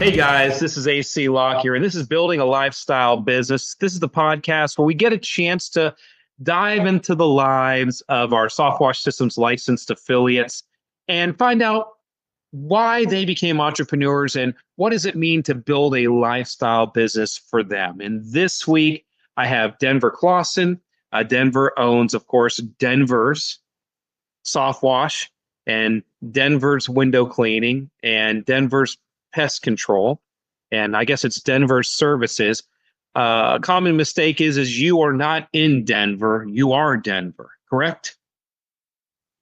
Hey guys, this is AC Lock here, and this is Building a Lifestyle Business. This is the podcast where we get a chance to dive into the lives of our Softwash Systems licensed affiliates and find out why they became entrepreneurs and what does it mean to build a lifestyle business for them. And this week, I have Denver Clausen. Denver owns, of course, Denver's Softwash and Denver's Window Cleaning and Denver's Pest Control, and I guess it's Denver Services. A common mistake is you are not in Denver, you are Denver, correct?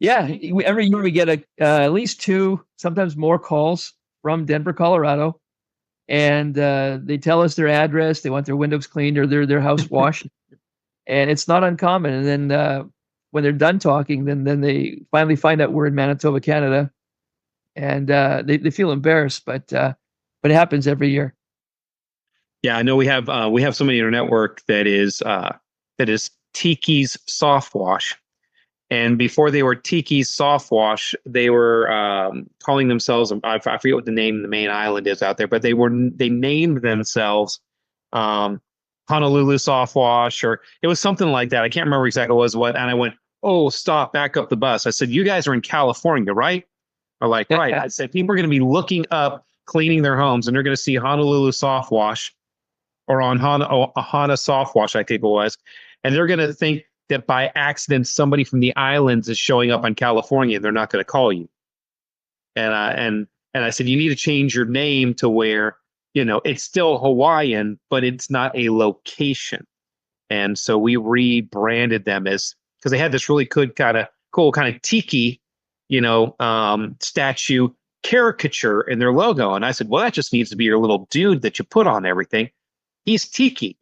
Yeah, every year we get at least 2, sometimes more calls from Denver, Colorado, and they tell us their address. They want their windows cleaned or their house washed, and it's not uncommon. And then when they're done talking, then they finally find out we're in Manitoba, Canada, and they feel embarrassed, but it happens every year. Yeah, I know we have somebody in our network that is Tiki's Softwash, and before they were Tiki's Softwash, they were calling themselves, I forget what the name of the main island is out there, but they named themselves Honolulu Softwash, or it was something like that. I can't remember exactly what. And I went, oh, stop, back up the bus. I said, you guys are in California, right? Are like, right. I said, people are going to be looking up cleaning their homes and they're going to see Honolulu Softwash or on Hana Softwash, I think it was. And they're going to think that by accident, somebody from the islands is showing up on California. They're not going to call you. And I said, you need to change your name to where, it's still Hawaiian, but it's not a location. And so we rebranded them because they had this really good kind of tiki statue caricature in their logo. And I said, well, that just needs to be your little dude that you put on everything. He's Tiki.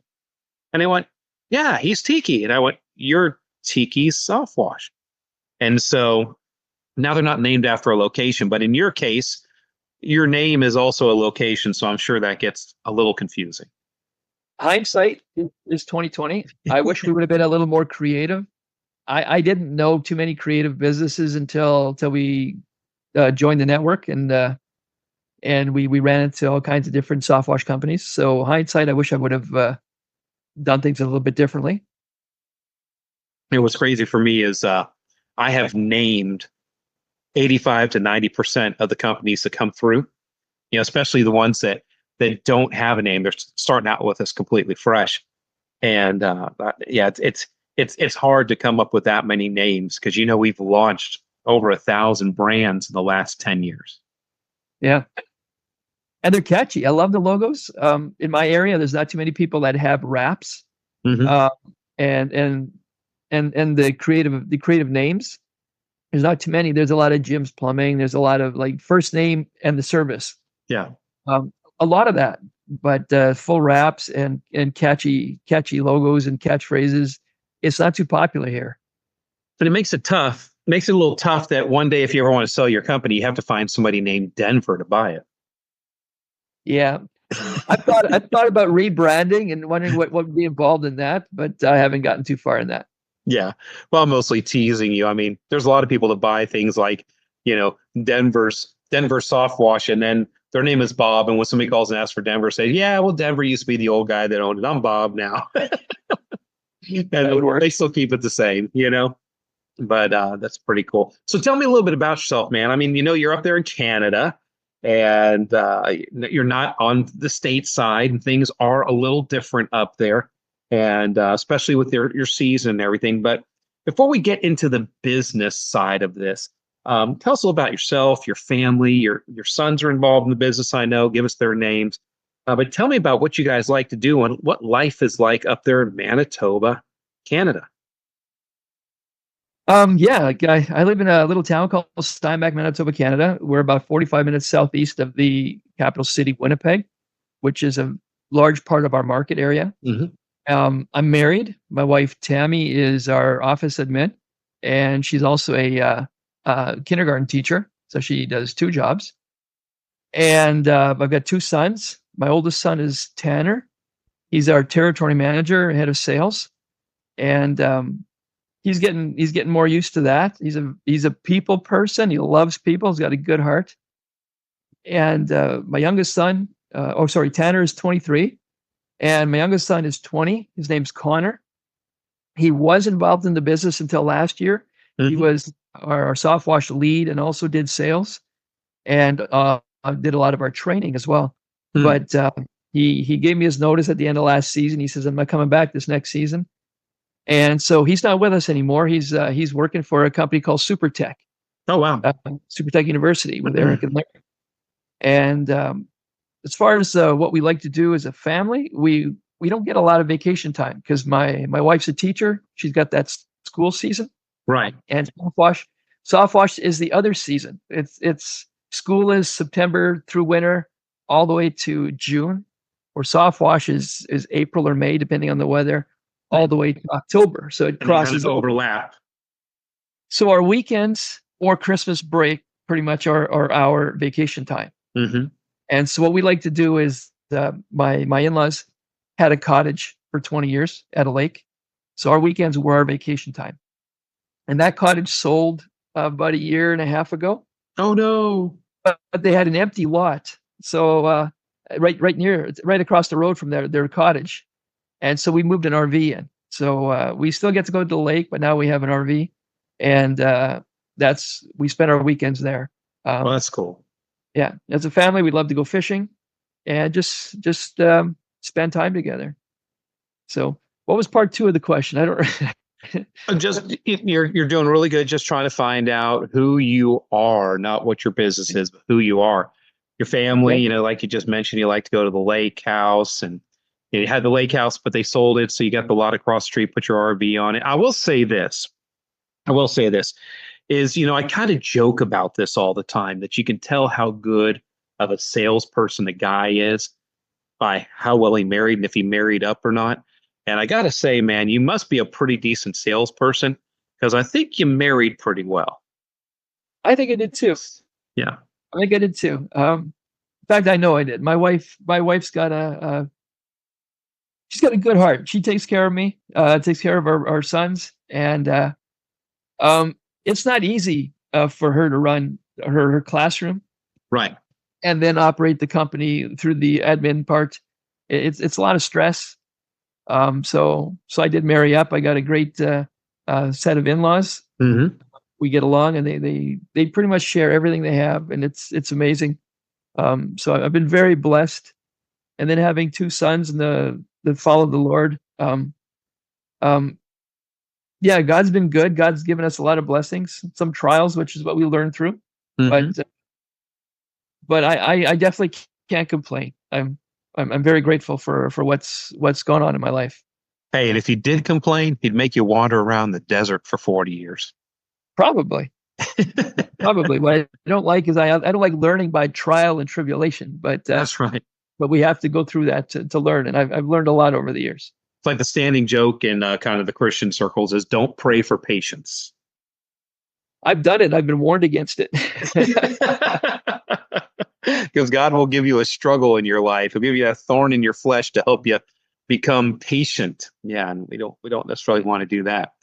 And they went, yeah, he's Tiki. And I went, you're Tiki's Softwash. And so now they're not named after a location, but in your case, your name is also a location. So I'm sure that gets a little confusing. Hindsight is 2020. I wish we would have been a little more creative. I didn't know too many creative businesses until we joined the network, and we ran into all kinds of different Softwash companies. So hindsight, I wish I would have done things a little bit differently. What's crazy for me is I have named 85 to 90% of the companies that come through, especially the ones that don't have a name. They're starting out with us completely fresh. And it's hard to come up with that many names because, we've launched over 1,000 brands in the last 10 years. Yeah. And they're catchy. I love the logos. In my area, there's not too many people that have wraps. Mm-hmm. And the creative names. There's not too many. There's a lot of Jim's Plumbing. There's a lot of like first name and the service. Yeah. A lot of that, but full wraps and catchy logos and catchphrases. It's not too popular here. But it makes it tough. Makes it a little tough that one day, if you ever want to sell your company, you have to find somebody named Denver to buy it. Yeah. I thought about rebranding and wondering what would be involved in that, but I haven't gotten too far in that. Yeah. Well, I'm mostly teasing you. I mean, there's a lot of people that buy things like, Denver Softwash, and then their name is Bob. And when somebody calls and asks for Denver, say, yeah, well, Denver used to be the old guy that owned it. I'm Bob now. And they still keep it the same, but that's pretty cool. So tell me a little bit about yourself, man. I mean, you're up there in Canada and you're not on the state side, and things are a little different up there, and especially with your season and everything. But before we get into the business side of this, tell us a little about yourself, your family. Your sons are involved in the business, I know. Give us their names. But tell me about what you guys like to do and what life is like up there in Manitoba, Canada. I live in a little town called Steinbach, Manitoba, Canada. We're about 45 minutes southeast of the capital city, Winnipeg, which is a large part of our market area. Mm-hmm. I'm married. My wife, Tammy, is our office admin, and she's also a kindergarten teacher. So she does 2 jobs. And I've got 2 sons. My oldest son is Tanner. He's our territory manager, head of sales, and he's getting more used to that. He's a people person. He loves people. He's got a good heart. And my youngest son, Tanner is 23, and my youngest son is 20. His name's Connor. He was involved in the business until last year. He was our soft wash lead and also did sales, and did a lot of our training as well. But he gave me his notice at the end of last season. He says, I'm not coming back this next season. And so he's not with us anymore. He's working for a company called SuperTech. Oh, wow. SuperTech University with Eric and Larry. And as far as what we like to do as a family, we don't get a lot of vacation time because my wife's a teacher. She's got that school season. Right. And soft wash is the other season. It's school is September through winter all the way to June, or soft wash is April or May, depending on the weather, all the way to October. So it crosses kind of overlap. So our weekends or Christmas break pretty much are our vacation time. And so what we like to do is my in-laws had a cottage for 20 years at a lake. So our weekends were our vacation time. And that cottage sold about a year and a half ago. Oh, no. But they had an empty lot. So right across the road from their cottage. And so we moved an RV in. So we still get to go to the lake, but now we have an RV. And we spend our weekends there. Well, that's cool. Yeah. As a family, we love to go fishing and just spend time together. So what was part 2 of the question? I don't Just you're doing really good. Just trying to find out who you are, not what your business is, but who you are. Your family, you know, like you just mentioned, you like to go to the lake house, and you had the lake house, but they sold it, so you got the lot across the street, put your RV on it. I will say this is, you know, I kind of joke about this all the time, that you can tell how good of a salesperson the guy is by how well he married and if he married up or not. And I got to say, man, you must be a pretty decent salesperson, because I think you married pretty well. I think I did too. Yeah. I think I did too. In fact, I know I did. My wife's got she's got a good heart. She takes care of me, takes care of our sons. And it's not easy for her to run her classroom. Right. And then operate the company through the admin part. It's a lot of stress. So I did marry up. I got a great set of in-laws. We get along, and they pretty much share everything they have, and it's amazing. So I've been very blessed. And then having 2 sons that follow the Lord. Yeah, God's been good. God's given us a lot of blessings, some trials, which is what we learn through. But I definitely can't complain. I'm very grateful for what's going on in my life. Hey, and if he did complain, he'd make you wander around the desert for 40 years. Probably. What I don't like is I don't like learning by trial and tribulation. But that's right. But we have to go through that to learn, and I've learned a lot over the years. It's like the standing joke in kind of the Christian circles is, don't pray for patience. I've done it. I've been warned against it. Because God will give you a struggle in your life. He'll give you a thorn in your flesh to help you become patient. Yeah, and we don't necessarily want to do that.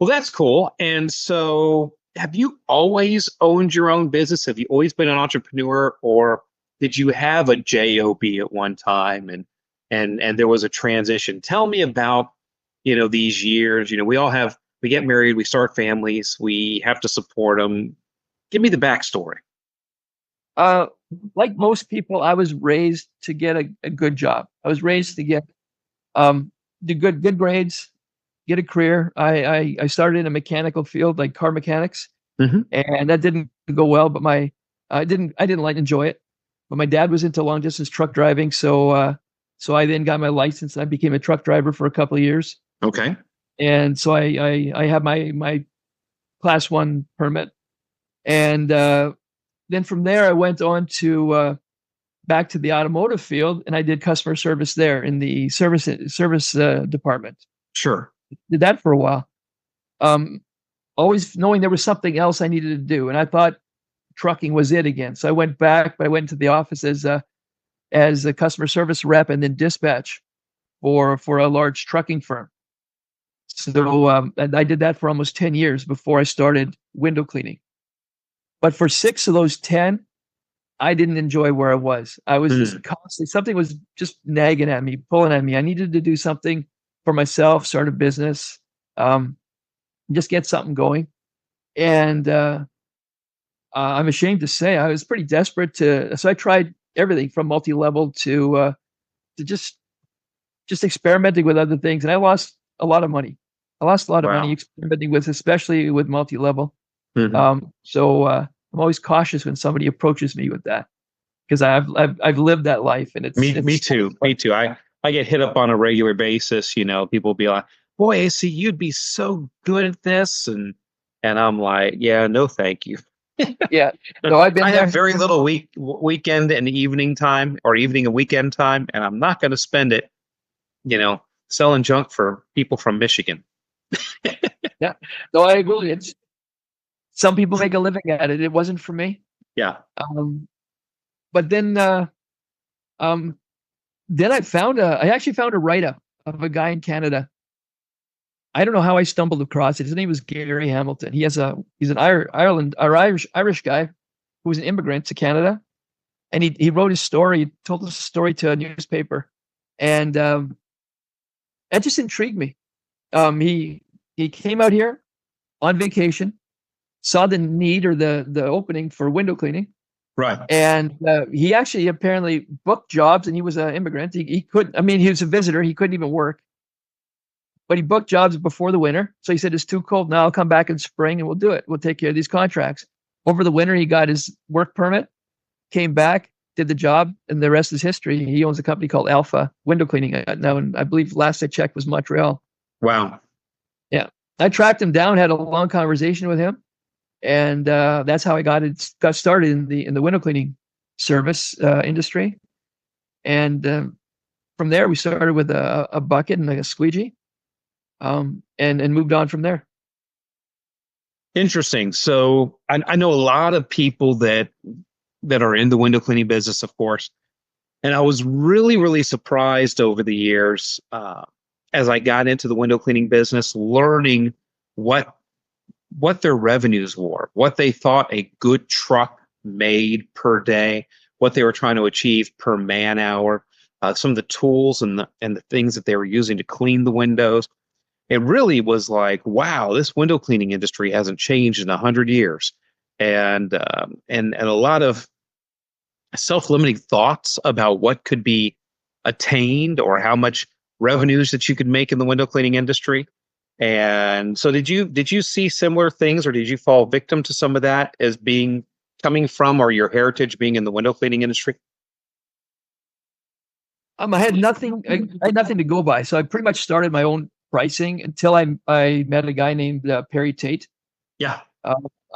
Well, that's cool. And so, have you always owned your own business? Have you always been an entrepreneur, or did you have a job at one time and there was a transition? Tell me about, you know, these years. You know, we get married, we start families, we have to support them. Give me the backstory. Like most people, I was raised to get a good job. I was raised to get do good grades, get a career. I started in a mechanical field, like car mechanics, and that didn't go well. But I didn't enjoy it. But my dad was into long distance truck driving, so I then got my license and I became a truck driver for a couple of years. Okay. And so I have my class 1 permit, and then from there I went on to back to the automotive field, and I did customer service there in the service department. Sure. Did that for a while. Always knowing there was something else I needed to do, and I thought trucking was it again. So I went back, but I went to the office as a customer service rep and then dispatch for a large trucking firm. So and I did that for almost 10 years before I started window cleaning. But for 6 of those 10, I didn't enjoy where I was. I was just constantly, something was just nagging at me, pulling at me. I needed to do something for myself, start a business, just get something going. And I'm ashamed to say I was pretty desperate so I tried everything from multi-level to just experimenting with other things. And I lost a lot of money. I lost a lot of money experimenting with, especially with multi-level. So I'm always cautious when somebody approaches me with that, because I've lived that life, and it's me too. Me too. I get hit up on a regular basis. People will be like, "Boy, AC, you'd be so good at this," and I'm like, "Yeah, no, thank you." Yeah, no, I've been. I have very little weekend and evening time, or evening and weekend time, and I'm not going to spend it, selling junk for people from Michigan. Yeah, no, I agree. It's some people make a living at it. It wasn't for me. Yeah. But then I actually found a write-up of a guy in Canada. I don't know how I stumbled across it. His name was Gary Hamilton. He's an Irish guy who was an immigrant to Canada, and he wrote his story. He told his story to a newspaper, and that just intrigued me. He came out here on vacation, saw the need or the opening for window cleaning. Right. And he actually apparently booked jobs, and he was an immigrant. He couldn't, I mean, he was a visitor. He couldn't even work. But he booked jobs before the winter. So he said, it's too cold now. I'll come back in spring and we'll do it. We'll take care of these contracts. Over the winter, he got his work permit, came back, did the job, and the rest is history. He owns a company called Alpha Window Cleaning now, and I believe last I checked was Montreal. Wow. Yeah. I tracked him down, had a long conversation with him. And that's how I got started in the window cleaning service industry. And from there, we started with a bucket and a squeegee, and moved on from there. Interesting. So I know a lot of people that are in the window cleaning business, of course. And I was really, really surprised over the years as I got into the window cleaning business, learning what their revenues were, what they thought a good truck made per day, what they were trying to achieve per man hour, some of the tools and the things that they were using to clean the windows. It really was like, wow, this window cleaning industry hasn't changed in 100 years, and a lot of self-limiting thoughts about what could be attained or how much revenues that you could make in the window cleaning industry. And so did you see similar things, or did you fall victim to some of that as coming from, or your heritage being in the window cleaning industry? I had nothing to go by. So I pretty much started my own pricing until I met a guy named Perry Tate. Yeah.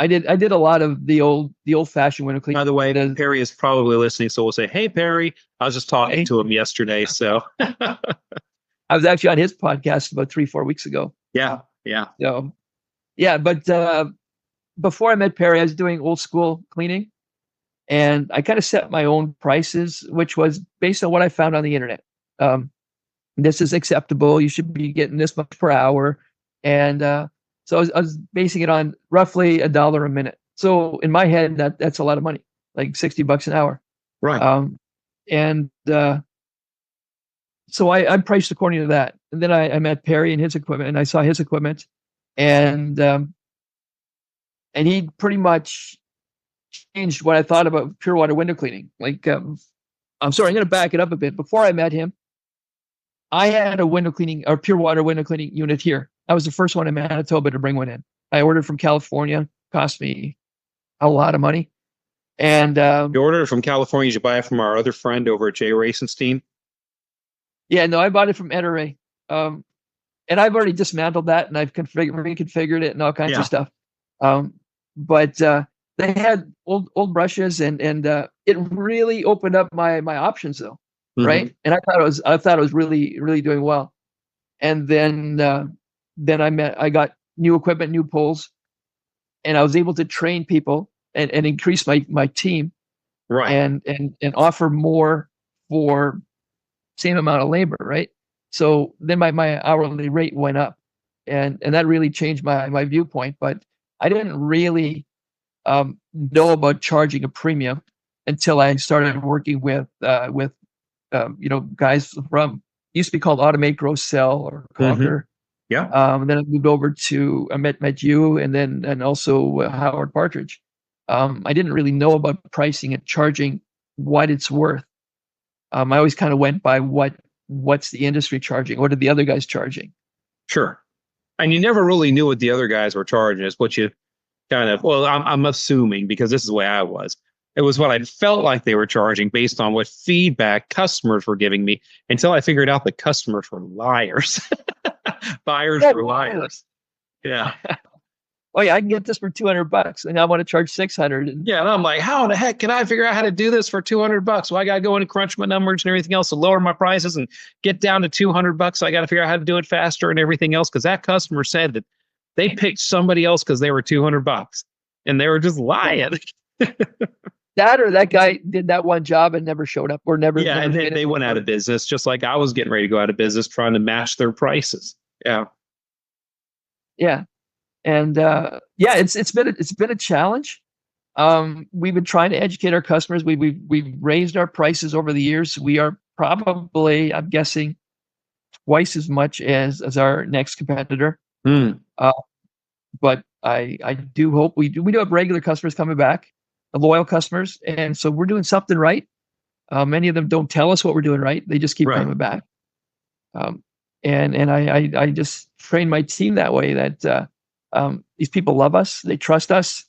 I did a lot of the old fashioned window cleaning. By the way, Perry is probably listening, so we'll say, "Hey, Perry." I was just talking to him yesterday, so I was actually on his podcast about 3-4 weeks ago. Yeah. So, yeah, but before I met Perry, I was doing old school cleaning, and I kind of set my own prices, which was based on what I found on the internet. This is acceptable. You should be getting this much per hour, and so I was basing it on roughly $1 a minute. So in my head, that's a lot of money, like $60 an hour. Right. And so I priced according to that. And then I met Perry and his equipment, and I saw his equipment, and he pretty much changed what I thought about pure water window cleaning. Like, I'm sorry, I'm going to back it up a bit. Before I met him, I had a window cleaning or pure water window cleaning unit here. I was the first one in Manitoba to bring one in. I ordered from California, cost me a lot of money. And you ordered it from California. Did you buy it from our other friend over at Jay Racenstein? Yeah, no, I bought it from Ederay. And I've already dismantled that, and I've reconfigured it and all kinds of stuff. But they had old brushes, and it really opened up my options, though, right? And I thought it was really, really doing well. And then I got new equipment, new poles, and I was able to train people and increase my team, right? And offer more for same amount of labor, right? So then my hourly rate went up, and that really changed my viewpoint. But I didn't really know about charging a premium until I started working with guys from used to be called Automate, Grow, Sell, or Conquer. Yeah. And then I moved over to I met you, and also Howard Partridge. I didn't really know about pricing and charging what it's worth. I always kind of went by what's the industry charging? What are the other guys charging? Sure. And you never really knew what the other guys were charging. Is what you kind of, well, I'm assuming, because this is the way I was. It was what I felt like they were charging based on what feedback customers were giving me, until I figured out that customers were liars. Buyers were liars. Yeah. Oh yeah, I can get this for $200, and I want to charge 600. Yeah, and I'm like, how in the heck can I figure out how to do this for $200? Well, I got to go in and crunch my numbers and everything else to lower my prices and get down to $200. So I got to figure out how to do it faster and everything else, because that customer said that they picked somebody else because they were $200, and they were just lying. That or that guy did that one job and never showed up, or never. Yeah, never and then they went out of business, just like I was getting ready to go out of business, trying to match their prices. Yeah. Yeah. And it's been a challenge. We've been trying to educate our customers. We've raised our prices over the years. We are probably, I'm guessing, twice as much as our next competitor. But I do hope we do have regular customers coming back, loyal customers, and so we're doing something right. Many of them don't tell us what we're doing right; they just keep coming back. And I just train my team that way, that these people love us, they trust us,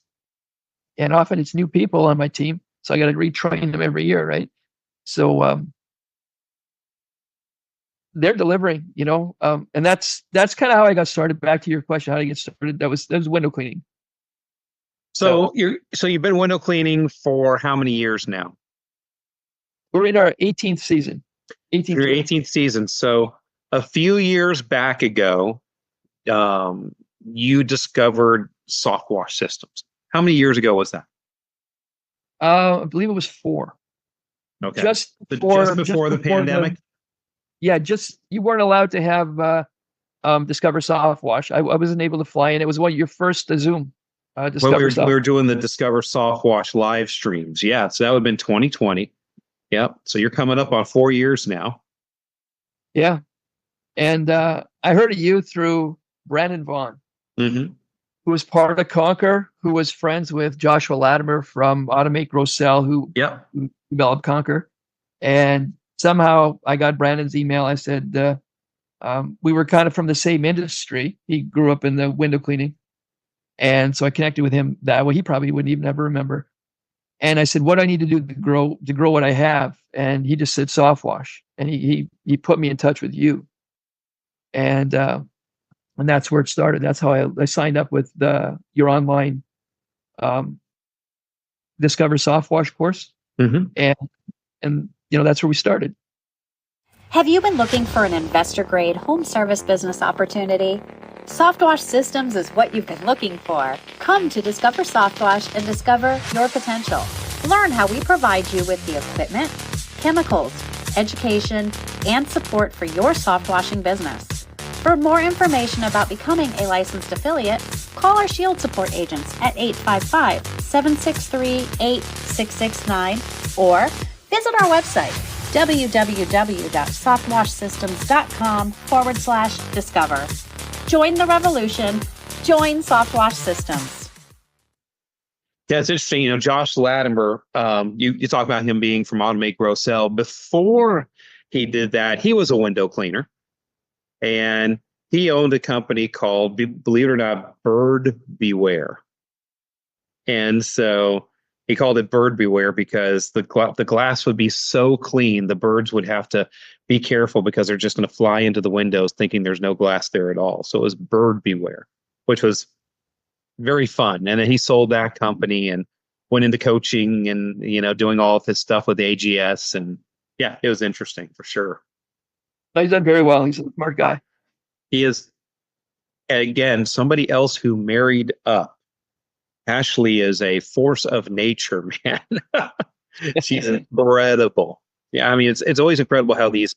and often it's new people on my team, so I got to retrain them every year, right? So they're delivering, and that's kind of how I got started. Back to your question, how to get started. That was window cleaning. So you've been window cleaning for how many years now? We're in our 18th season. Your 18th season. So a few years back ago, you discovered soft wash systems. How many years ago was that? I believe it was 4. Okay. Just before the pandemic? You weren't allowed to have Discover Soft Wash. I wasn't able to fly in. It was your first Zoom. We were doing the Discover Soft Wash live streams. Yeah, so that would have been 2020. Yep. So you're coming up on 4 years now. Yeah. And I heard of you through Brandon Vaughn, who was part of Conquer, who was friends with Joshua Latimer from Automate, Grow, Sell, who developed Conquer. And somehow I got Brandon's email. I said, we were kind of from the same industry. He grew up in the window cleaning. And so I connected with him that way. He probably wouldn't even ever remember. And I said, what do I need to do to grow what I have? And he just said soft wash. And he put me in touch with you. And that's where it started. That's how I signed up with your online Discover Soft Wash course. And that's where we started. Have you been looking for an investor-grade home service business opportunity? Softwash Systems is what you've been looking for. Come to Discover Softwash and discover your potential. Learn how we provide you with the equipment, chemicals, education, and support for your soft washing business. For more information about becoming a licensed affiliate, call our Shield support agents at 855-763-8669 or visit our website, www.softwashsystems.com/discover. Join the revolution. Join Softwash Systems. Yeah, it's interesting. Josh Latimer, you talk about him being from Automate, Grow, Sell. Before he did that, he was a window cleaner. And he owned a company called, believe it or not, Bird Beware. And so he called it Bird Beware because the glass would be so clean, the birds would have to be careful because they're just going to fly into the windows thinking there's no glass there at all. So it was Bird Beware, which was very fun. And then he sold that company and went into coaching and, doing all of his stuff with AGS. And yeah, it was interesting for sure. He's done very well. He's a smart guy. He is, again, somebody else who married up. Ashley is a force of nature, man. She's incredible. Yeah, I mean, it's always incredible how these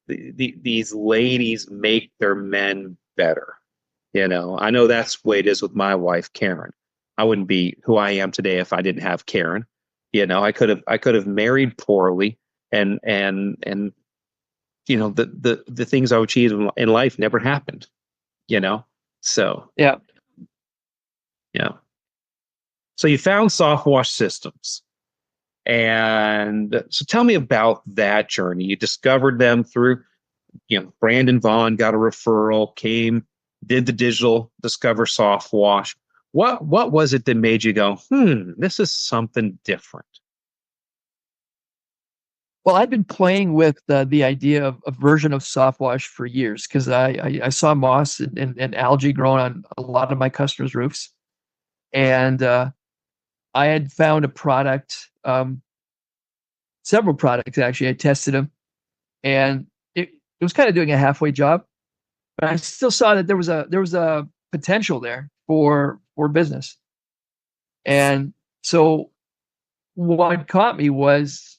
ladies make their men better. I know that's the way it is with my wife, Karen. I wouldn't be who I am today if I didn't have Karen. I could have married poorly, and the things I achieved in life never happened. So Yeah. yeah. So you found Soft Wash Systems. And so tell me about that journey. You discovered them through, Brandon Vaughn got a referral, did the digital Discover Soft Wash. What was it that made you go, this is something different? Well, I've been playing with the idea of a version of soft wash for years because I saw moss and algae growing on a lot of my customers' roofs. And I had found a product, several products actually. I tested them, and it was kind of doing a halfway job, but I still saw that there was a potential there for business. And so what caught me was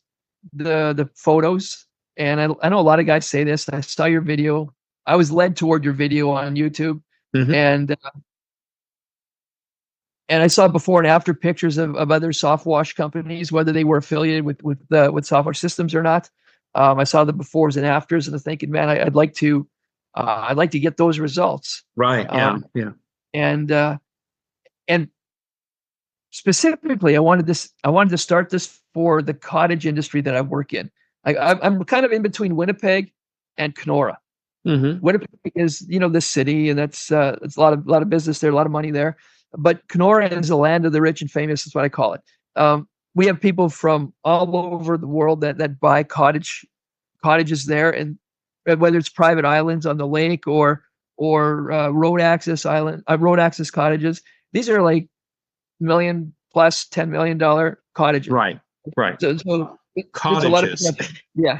the photos. And I know a lot of guys say this. I saw your video. I was led toward your video on YouTube, Mhm. and I saw before and after pictures of other soft wash companies, whether they were affiliated with Soft Wash Systems or not. I saw the befores and afters, and I'm thinking, man, I'd like to get those results. Right. Yeah. Yeah. And specifically, I wanted to start this for the cottage industry that I work in. I'm kind of in between Winnipeg and Kenora. Mm-hmm. Winnipeg is, the city, and it's a lot of business there, a lot of money there. But Kenora is the land of the rich and famous. Is what I call it. We have people from all over the world that buy cottages there, and whether it's private islands on the lake or road access cottages. These are like $1 million plus $10 million cottages. Right. So Cottages. There's a lot of potential. Yeah.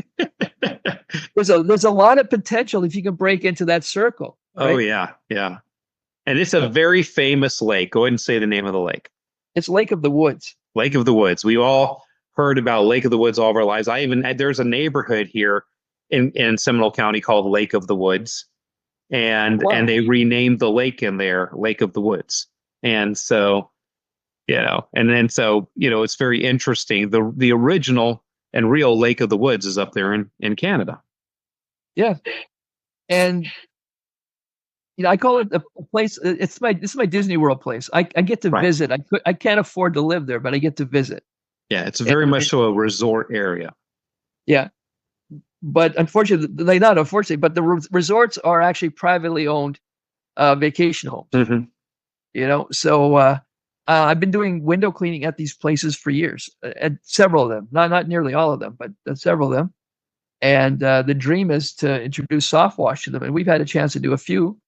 there's a lot of potential if you can break into that circle. Right? Oh yeah. Yeah. And it's a very famous lake. Go ahead and say the name of the lake. It's Lake of the Woods. Lake of the Woods. We all heard about Lake of the Woods all of our lives. There's a neighborhood here in Seminole County called Lake of the Woods. And Wow. and they renamed the lake in there Lake of the Woods. And so, it's very interesting. The original and real Lake of the Woods is up there in Canada. Yeah. And I call it a place. It's my Disney World place. I get to visit. I can't afford to live there, but I get to visit. Yeah, it's very much so a resort area. Yeah, but unfortunately, but the resorts are actually privately owned vacation homes. Mm-hmm. So I've been doing window cleaning at these places for years, at several of them. Not nearly all of them, but several of them. And the dream is to introduce soft wash to them, and we've had a chance to do a few.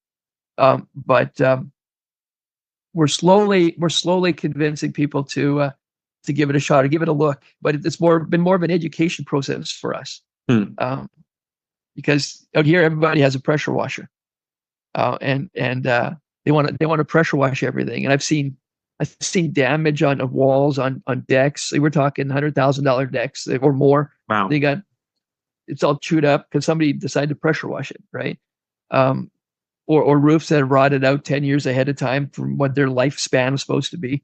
But we're slowly convincing people to give it a shot or give it a look. But it's been more of an education process for us, because out here everybody has a pressure washer, and they want to pressure wash everything. And I've seen damage on walls, on decks. We're talking $100,000 decks or more. Wow. It's all chewed up because somebody decided to pressure wash it, right? Or roofs that have rotted out 10 years ahead of time from what their lifespan was supposed to be.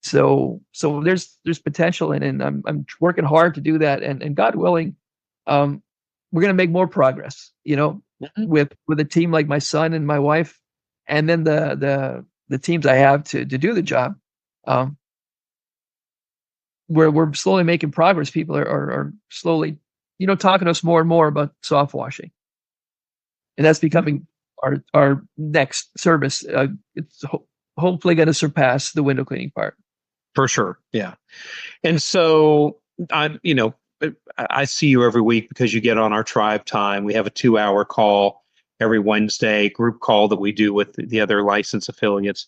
So there's potential in it, and I'm working hard to do that. And God willing, we're going to make more progress, with a team like my son and my wife, and then the teams I have to do the job. We're slowly making progress. People are slowly, talking to us more and more about soft washing, and that's becoming our next service. It's hopefully going to surpass the window cleaning part. For sure. Yeah. And so I see you every week because you get on our tribe time. We have a 2-hour call every Wednesday, group call that we do with the other licensed affiliates.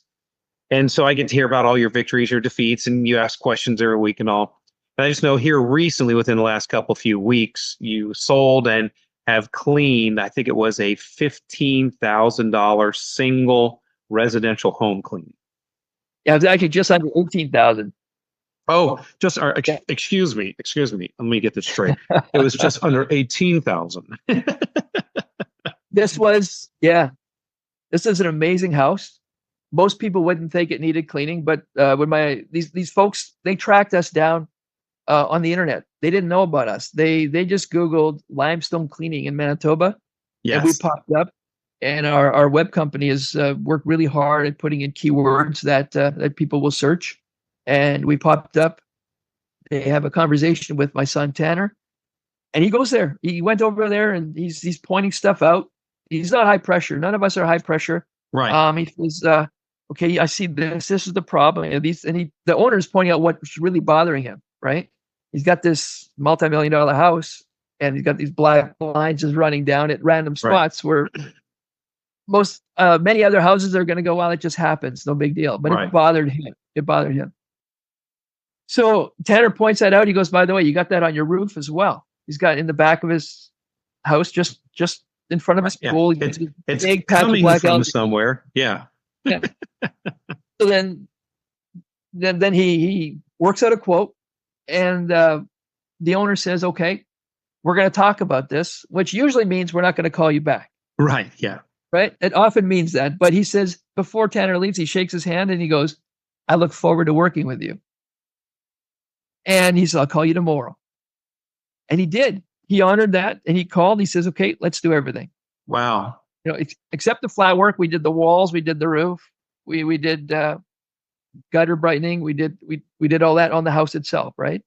And so I get to hear about all your victories, your defeats, and you ask questions every week and all. And I just know here recently, within the last few weeks, you sold and have cleaned, I think it was a $15,000 single residential home clean. Yeah, it was actually just under 18,000. Oh, excuse me. Let me get this straight. It was just under 18,000. This is an amazing house. Most people wouldn't think it needed cleaning, but when these folks, they tracked us down on the internet. They didn't know about us. They just Googled limestone cleaning in Manitoba, and we Yes. popped up. And our web company has worked really hard at putting in keywords that people will search. And we popped up. They have a conversation with my son Tanner, and he goes there. He went over there, and he's pointing stuff out. He's not high pressure. None of us are high pressure. Right. He says, "Okay, I see this. This is the problem." And the owner is pointing out what's really bothering him. Right? He's got this multi-million-dollar house, and he's got these black lines just running down at random spots where many other houses are going to go, "Well, it just happens, no big deal." But it bothered him. It bothered him. So Tanner points that out. He goes, "By the way, you got that on your roof as well." He's got in the back of his house, just in front of his pool. It's big patch coming of black from algae. somewhere. Yeah. Yeah. So then he works out a quote, and the owner says, "Okay, we're going to talk about this," which usually means we're not going to call you back. Right. Yeah. Right? It often means that. But he says, before Tanner leaves, he shakes his hand and he goes, "I look forward to working with you." And he said, "I'll call you tomorrow." And he did. He honored that, and he called. He says, "Okay, let's do everything." Wow. Except the flat work. We did the walls. We did the roof. We did gutter brightening. We did all that on the house itself. Right?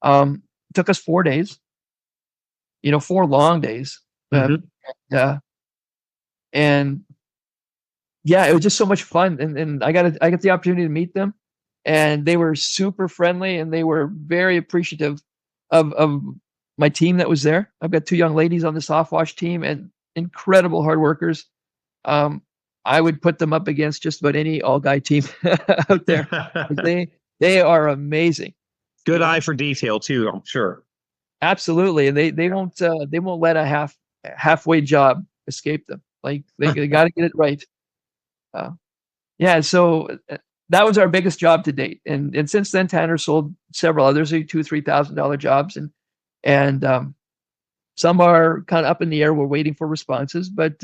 It took us 4 days. 4 long days. And yeah, it was just so much fun. And I got the opportunity to meet them, and they were super friendly, and they were very appreciative of my team that was there. I've got 2 young ladies on the soft wash team, and incredible hard workers. I would put them up against just about any all guy team out there. They are amazing. Good eye for detail too, I'm sure. Absolutely. And they won't let a halfway job escape them. Like they got to get it right. So that was our biggest job to date. And since then, Tanner sold several others, $2,000-$3,000 jobs, and some are kind of up in the air. We're waiting for responses, but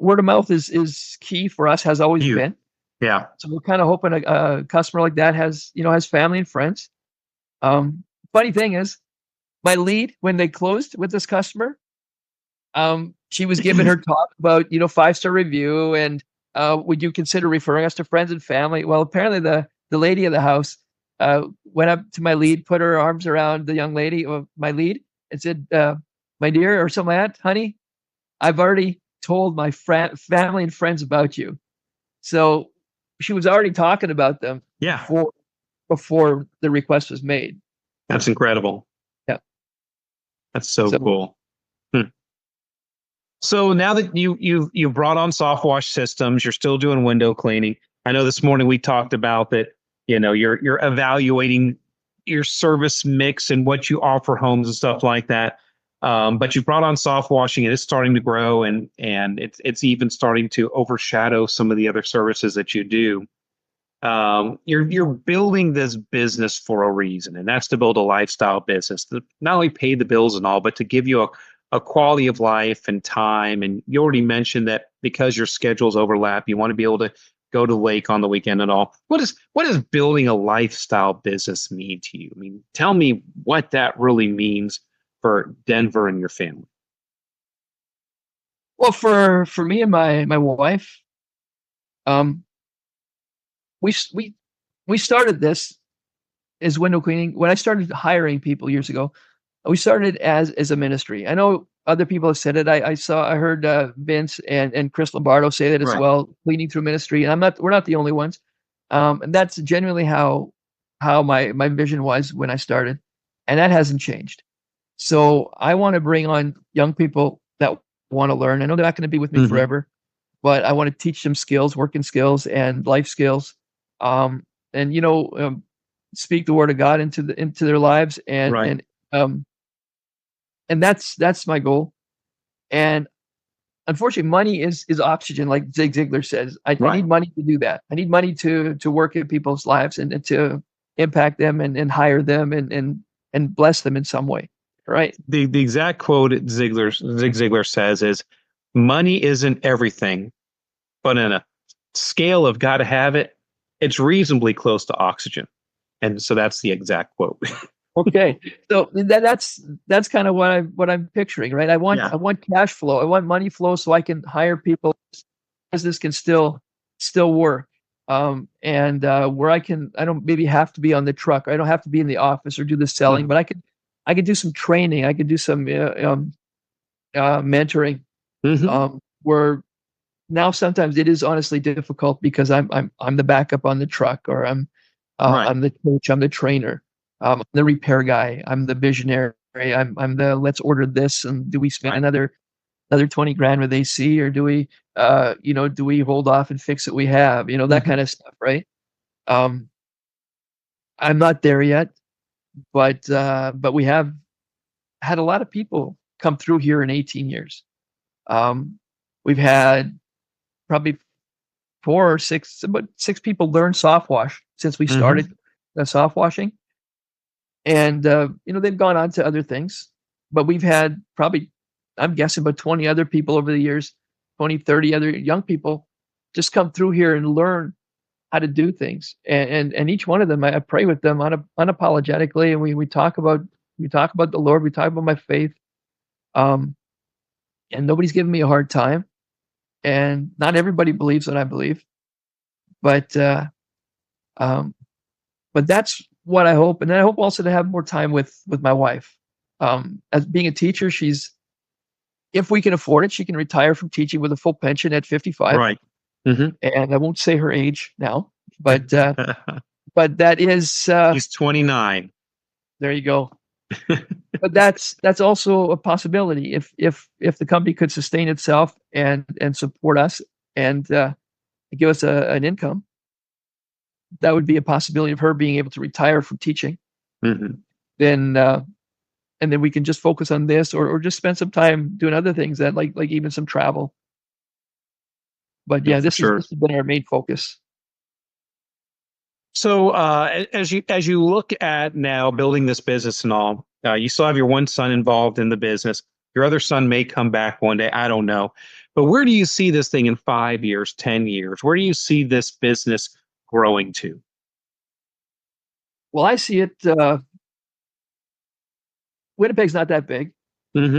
word of mouth is key for us, has always been. Yeah. So we're kind of hoping a customer like that has family and friends. Funny thing is, my lead, when they closed with this customer, she was giving her talk about 5-star review, and would you consider referring us to friends and family? Well, apparently the lady of the house went up to my lead, put her arms around the young lady of my lead, and said, "My dear," or something like that, "honey, I've already told my family and friends about you." So she was already talking about them. Yeah. Before the request was made. That's incredible. Yeah. That's so cool. So now that you brought on soft wash systems, you're still doing window cleaning. I know this morning we talked about that, you're evaluating your service mix and what you offer homes and stuff like that. But you brought on soft washing, and it's starting to grow, and it's even starting to overshadow some of the other services that you do. You're building this business for a reason, and that's to build a lifestyle business to not only pay the bills and all, but to give you a quality of life and time. And you already mentioned that because your schedules overlap, you want to be able to go to the lake on the weekend and all. What does building a lifestyle business mean to you? I mean, tell me what that really means for Denver and your family. Well, for me and my wife, we started this as window cleaning. When I started hiring people years ago, we started as a ministry. I know other people have said it. I heard Vince and Chris Lombardo say that as well, leading through ministry. And we're not the only ones. And that's genuinely how my vision was when I started, and that hasn't changed. So I want to bring on young people that want to learn. I know they're not going to be with me forever, but I want to teach them skills, working skills, and life skills. Speak the word of God into their lives, and that's my goal. And unfortunately, money is oxygen, like Zig Ziglar says. I need money to do that. I need money to work in people's lives and to impact them and hire them and bless them in some way. Right. The exact quote Zig Ziglar says is, "Money isn't everything, but in a scale of gotta have it, it's reasonably close to oxygen." And so that's the exact quote. Okay, so that's kind of what I'm picturing, right? I want cash flow, I want money flow, so I can hire people. Business can still work, and where I don't maybe have to be on the truck, or I don't have to be in the office or do the selling, but I could do some training, I could do some mentoring, where now sometimes it is honestly difficult because I'm the backup on the truck, or I'm the coach, I'm the trainer, I'm the repair guy, I'm the visionary, I'm the let's order this, and do we spend another 20 grand with AC, or do we do we hold off and fix what we have, that kind of stuff, right? I'm not there yet, but we have had a lot of people come through here in 18 years. We've had probably 4 or 6, about 6 people learn soft wash since we started soft washing. And, they've gone on to other things, but we've had probably, I'm guessing, about 20 other people over the years, 20, 30 other young people just come through here and learn how to do things. And each one of them, I pray with them unapologetically. And we talk about the Lord, we talk about my faith. And nobody's giving me a hard time. And not everybody believes what I believe, but that's what I hope. And then I hope also to have more time with my wife. As being a teacher, if we can afford it, she can retire from teaching with a full pension at 55. Right. And I won't say her age now, but that is, she's 29. There you go. But that's also a possibility if the company could sustain itself and support us and give us an income. That would be a possibility of her being able to retire from teaching. Then and then we can just focus on this, or just spend some time doing other things, that like even some travel. But yeah, this has been our main focus. So as you look at now building this business and all, you still have your one son involved in the business. Your other son may come back one day. I don't know. But where do you see this thing in 5 years, 10 years? Where do you see this business growing to? Well, I see it. Winnipeg's not that big.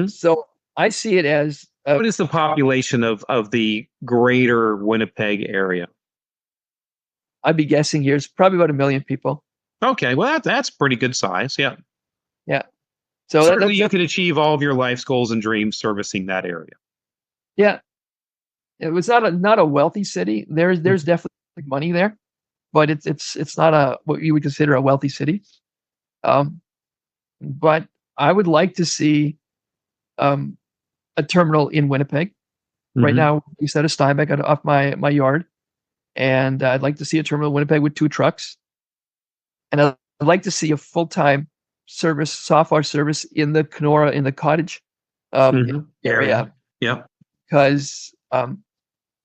So I see it as... what is the population of the greater Winnipeg area? I'd be guessing here, it's probably about 1 million people. Okay, well, that's pretty good size. Yeah. Yeah. So certainly you could achieve all of your life's goals and dreams servicing that area. Yeah. It was not a wealthy city. There's definitely money there, but it's not what you would consider a wealthy city. But I would like to see a terminal in Winnipeg. Right now, we set a Steinbach off my yard, and I'd like to see a terminal in Winnipeg with 2 trucks, and I'd like to see a full-time service, soft wash service in the Kenora, in the Cottage area. Yeah, because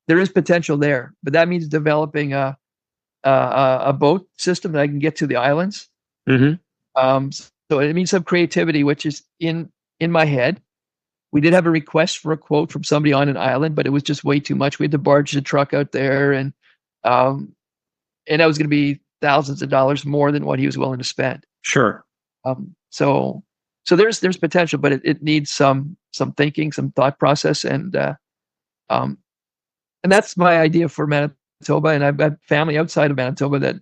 there is potential there, but that means developing a boat system that I can get to the islands. So it means some creativity, which is in my head. We did have a request for a quote from somebody on an island, but it was just way too much. We had to barge the truck out there, and that was going to be thousands of dollars more than what he was willing to spend. Sure. So there's potential, but it needs some thinking, some thought process, and that's my idea for Manitoba. And I've got family outside of Manitoba that,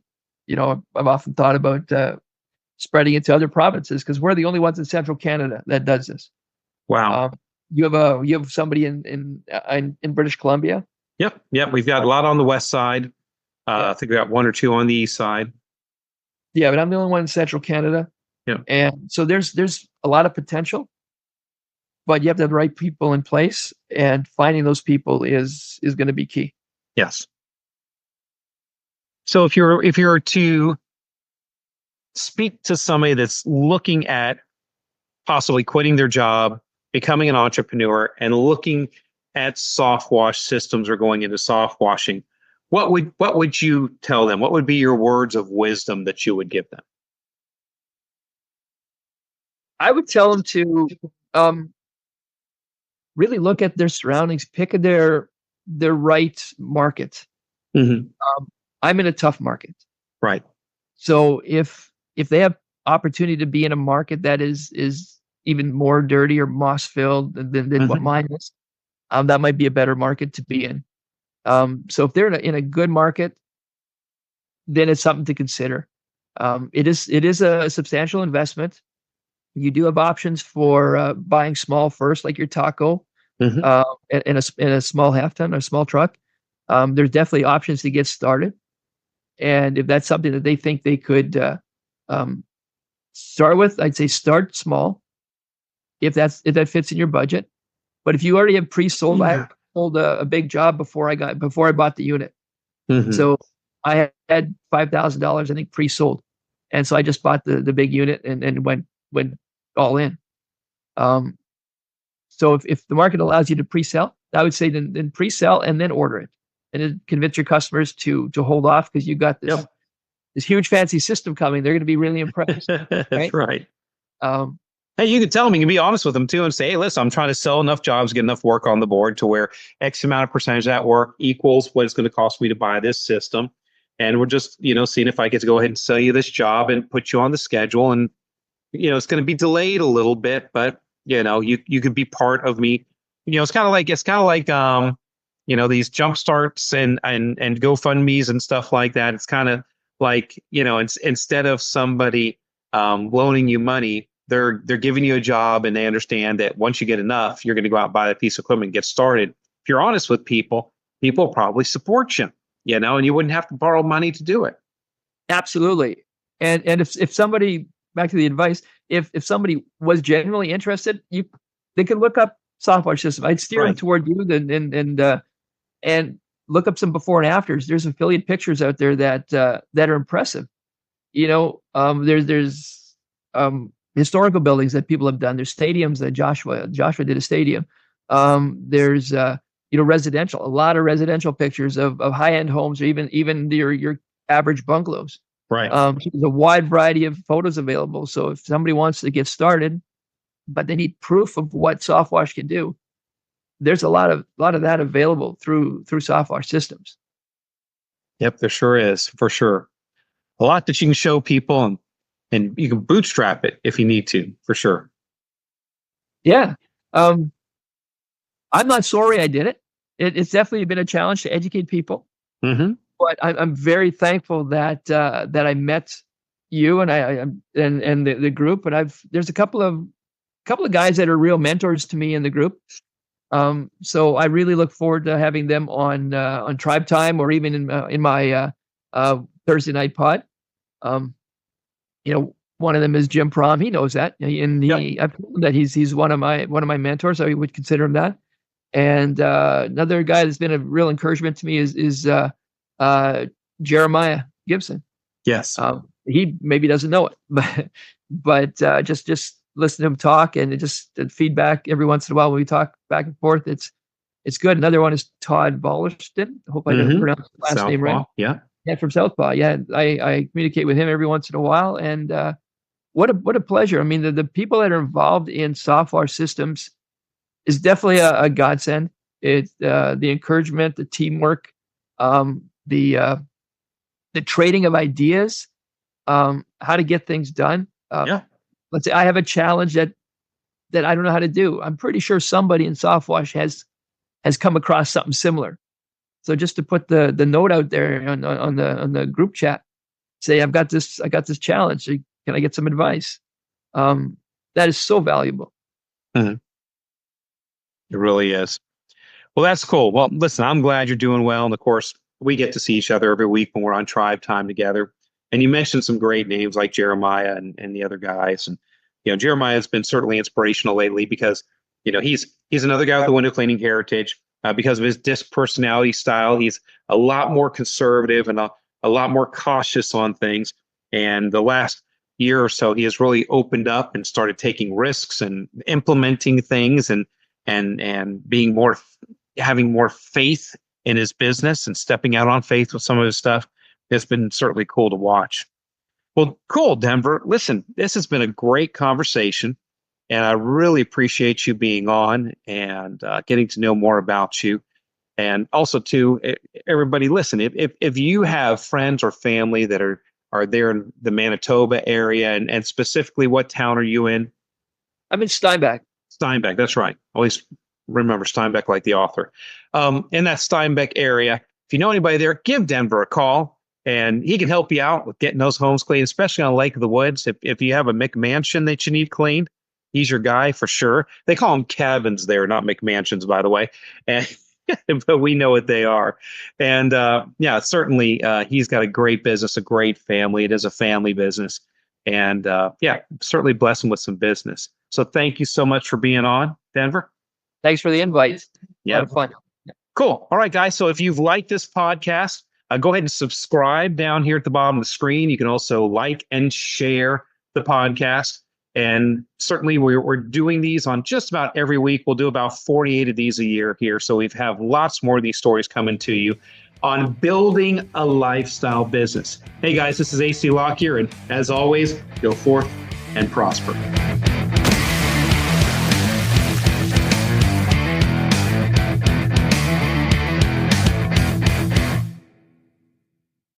I've often thought about spreading it to other provinces, because we're the only ones in central Canada that does this. Wow. You have somebody in British Columbia. Yep. We've got a lot on the west side. I think we got 1 or 2 on the east side. Yeah, but I'm the only one in central Canada. Yeah. And so there's a lot of potential, but you have to have the right people in place, and finding those people is going to be key. Yes. So if you're to speak to somebody that's looking at possibly quitting their job, becoming an entrepreneur, and looking at soft wash systems or going into soft washing, what would you tell them? What would be your words of wisdom that you would give them? I would tell them to really look at their surroundings, pick their right market. I'm in a tough market. Right. So if they have opportunity to be in a market that is even more dirty or moss filled than what mine is, that might be a better market to be in. So if they're in a good market, then it's something to consider. It is a substantial investment. You do have options for buying small first, like your taco, in a small half ton or small truck. There's definitely options to get started, and if that's something that they think they could start with, I'd say start small. If that fits in your budget, but if you already have pre-sold, I sold a big job before I bought the unit. So I had $5,000, I think, pre-sold, and so I just bought the big unit and went all in. So if the market allows you to pre-sell, I would say then pre-sell and then order it, and then convince your customers to hold off because you got this huge fancy system coming. They're going to be really impressed. That's right. Hey, you can tell them, you can be honest with them too and say, hey, listen, I'm trying to sell enough jobs, get enough work on the board to where X amount of percentage of that work equals what it's going to cost me to buy this system. And we're just, seeing if I get to go ahead and sell you this job and put you on the schedule. And, it's going to be delayed a little bit, but, you could be part of me. It's kind of like, these jump starts and GoFundMe's and stuff like that. It's kind of like, instead of somebody loaning you money, they're giving you a job, and they understand that once you get enough, you're going to go out and buy that piece of equipment and get started. If you're honest with people will probably support you, and you wouldn't have to borrow money to do it. Absolutely. And if somebody, back to the advice, if somebody was genuinely interested, they could look up Softwash System. I'd steer them toward you and look up some before and afters. There's affiliate pictures out there that are impressive. There's historical buildings that people have done. There's stadiums that Joshua did a stadium. There's residential, a lot of residential pictures of high-end homes, or even your average bungalows. Right. There's a wide variety of photos available. So if somebody wants to get started, but they need proof of what Softwash can do, there's a lot of that available through Softwash Systems. Yep, there sure is, for sure. A lot that you can show people, and you can bootstrap it if you need to, for sure. Yeah. I'm not sorry I did it. It's definitely been a challenge to educate people. But I'm very thankful that I met you and the group. And there's a couple of guys that are real mentors to me in the group. So I really look forward to having them on Tribe Time, or even in my Thursday night pod. One of them is Jim Prom. He knows that, and I've told him that he's one of my mentors. I would consider him that. And another guy that's been a real encouragement to me is Jeremiah Gibson. Yes. He maybe doesn't know it, but just listen to him talk, and just feedback every once in a while when we talk back and forth. It's good. Another one is Todd Ballerston. I hope I didn't pronounce his last name right. Yeah, from Southpaw. Yeah, I communicate with him every once in a while, and what a pleasure. I mean, the people that are involved in Softwash Systems is definitely a godsend. It's the encouragement, the teamwork, the trading of ideas, how to get things done. Let's say I have a challenge that I don't know how to do. I'm pretty sure somebody in Softwash has come across something similar. So just to put the note out there on the group chat, say I got this challenge. Can I get some advice? That is so valuable. It really is. Well, that's cool. Well, listen, I'm glad you're doing well. And of course, we get to see each other every week when we're on Tribe Time together. And you mentioned some great names like Jeremiah and the other guys. And, Jeremiah has been certainly inspirational lately because, he's another guy with a window cleaning heritage. Because of his disc personality style, he's a lot more conservative and a lot more cautious on things. And the last year or so, he has really opened up and started taking risks and implementing things and having more faith in his business and stepping out on faith with some of his stuff. It's been certainly cool to watch. Well, cool, Denver. Listen, this has been a great conversation, and I really appreciate you being on and getting to know more about you. And also, too, everybody, listen, if you have friends or family that are are there in the Manitoba area, and specifically, what town are you in? I'm in Steinbach. Steinbach, that's right. Always remember Steinbach like the author. In that Steinbach area, if you know anybody there, give Denver a call, and he can help you out with getting those homes cleaned, especially on Lake of the Woods. If you have a McMansion that you need cleaned, he's your guy for sure. They call them cabins there, not McMansions, by the way. And but we know what they are. And yeah, certainly he's got a great business, a great family. It is a family business. And yeah, certainly bless him with some business. So thank you so much for being on, Denver. Thanks for the invite. Yeah. A lot of fun. Cool. All right, guys. So if you've liked this podcast, go ahead and subscribe down here at the bottom of the screen. You can also like and share the podcast. And certainly we're doing these on just about every week. We'll do about 48 of these a year here. So we have lots more of these stories coming to you on building a lifestyle business. Hey guys, this is AC Lockyer, and as always, go forth and prosper.